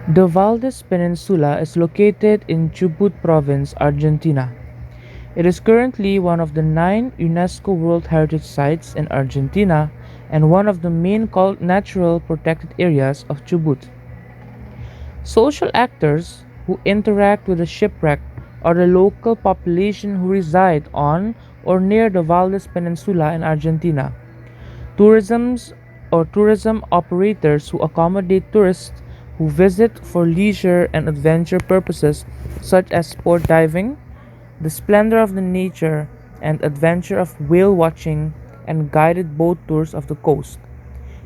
The Valdez Peninsula is located in Chubut Province, Argentina. It is currently one of the 9 UNESCO World Heritage Sites in Argentina and one of the main natural protected areas of Chubut. Social actors who interact with the shipwreck are the local population who reside on or near the Valdez Peninsula in Argentina. Tourism's tourism operators who accommodate tourists who visit for leisure and adventure purposes such as sport diving, the splendor of the nature and adventure of whale watching and guided boat tours of the coast.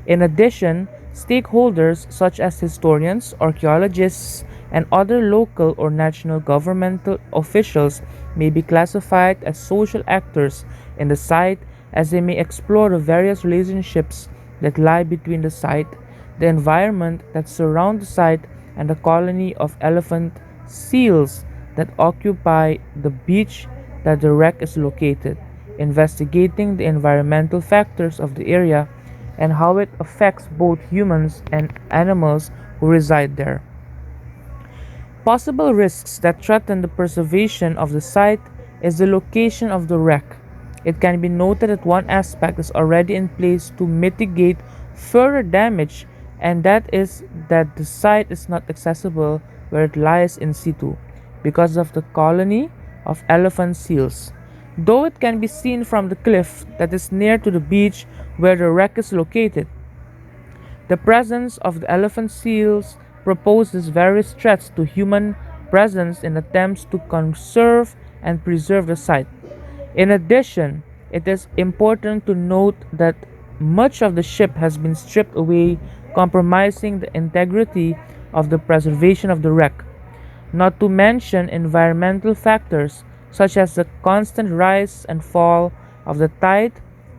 In addition, stakeholders such as historians, archaeologists, and other local or national governmental officials may be classified as social actors in the site as they may explore the various relationships that lie between the site, the environment that surrounds the site, and the colony of elephant seals that occupy the beach that the wreck is located, investigating the environmental factors of the area and how it affects both humans and animals who reside there. Possible risks that threaten the preservation of the site is the location of the wreck. It can be noted that one aspect is already in place to mitigate further damage, and that is that the site is not accessible where it lies in situ because of the colony of elephant seals. Though it can be seen from the cliff that is near to the beach where the wreck is located, the presence of the elephant seals proposes various threats to human presence in attempts to conserve and preserve the site. In addition, it is important to note that much of the ship has been stripped away, compromising the integrity of the preservation of the wreck. Not to mention environmental factors such as the constant rise and fall of the tide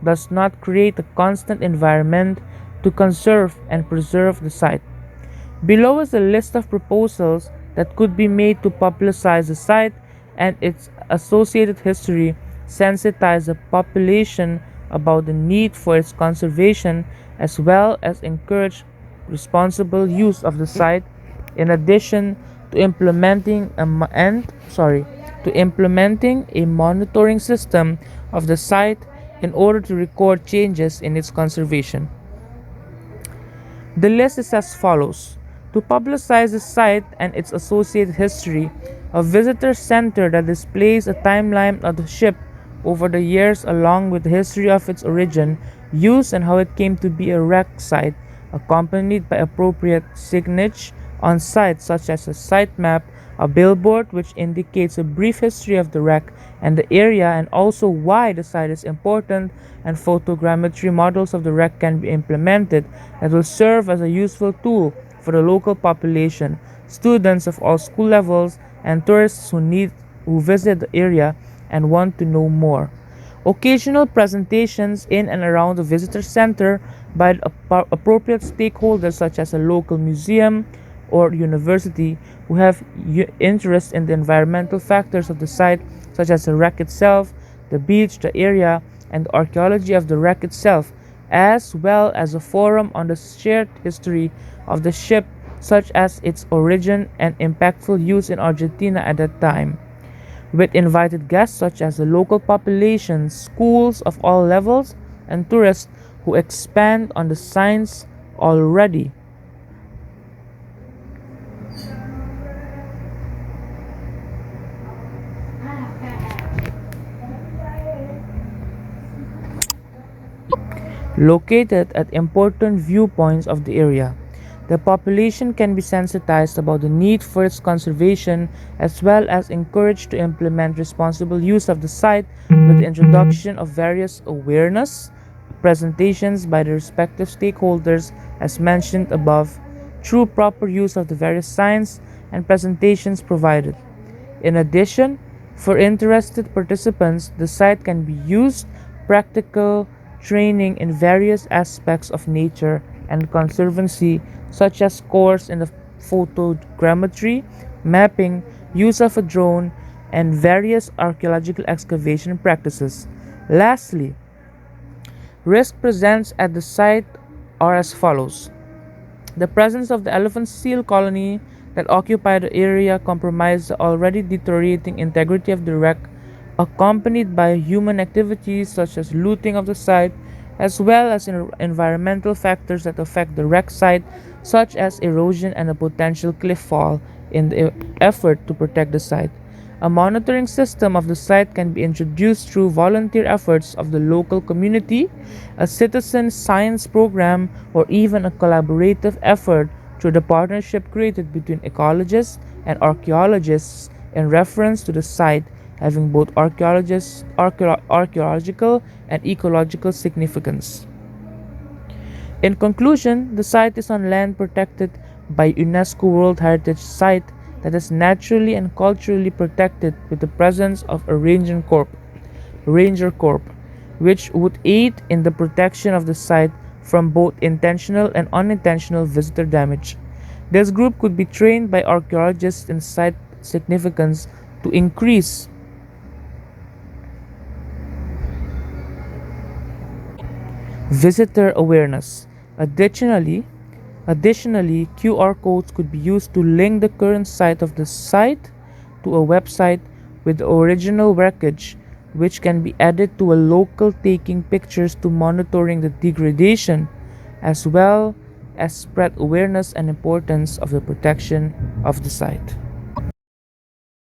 does not create a constant environment to conserve and preserve the site. Below is a list of proposals that could be made to publicize the site and its associated history, sensitize the population about the need for its conservation, as well as encourage responsible use of the site, in addition to implementing a monitoring system of the site in order to record changes in its conservation. The list is as follows: to publicize the site and its associated history, a visitor center that displays a timeline of the ship over the years along with the history of its origin, use, and how it came to be a wreck site, accompanied by appropriate signage on site such as a site map, a billboard which indicates a brief history of the wreck and the area and also why the site is important, and photogrammetry models of the wreck can be implemented that will serve as a useful tool for the local population, students of all school levels, and tourists who visit the area and want to know more. Occasional presentations in and around the visitor center by the appropriate stakeholders such as a local museum or university who have interest in the environmental factors of the site such as the wreck itself, the beach, the area, and the archaeology of the wreck itself, as well as a forum on the shared history of the ship such as its origin and impactful use in Argentina at that time, with invited guests such as the local population, schools of all levels, and tourists who expand on the science already. Located at important viewpoints of the area, the population can be sensitized about the need for its conservation as well as encouraged to implement responsible use of the site with the introduction of various awareness presentations by the respective stakeholders as mentioned above through proper use of the various signs and presentations provided. In addition, for interested participants, the site can be used practical training in various aspects of nature and conservancy, such as course in the photogrammetry, mapping, use of a drone, and various archaeological excavation practices. Lastly, risk presents at the site are as follows: The presence of the elephant seal colony that occupied the area compromised the already deteriorating integrity of the wreck, accompanied by human activities such as looting of the site, as well as environmental factors that affect the wreck site, such as erosion and a potential cliff fall, in the effort to protect the site. A monitoring system of the site can be introduced through volunteer efforts of the local community, a citizen science program, or even a collaborative effort through the partnership created between ecologists and archaeologists in reference to the site having both archaeological and ecological significance. In conclusion, the site is on land protected by UNESCO World Heritage Site that is naturally and culturally protected with the presence of a ranger corp, which would aid in the protection of the site from both intentional and unintentional visitor damage. This group could be trained by archaeologists in site significance to increase visitor awareness. Additionally, Additionally, QR codes could be used to link the current site of the site to a website with the original wreckage, which can be added to a local taking pictures to monitoring the degradation, as well as spread awareness and importance of the protection of the site.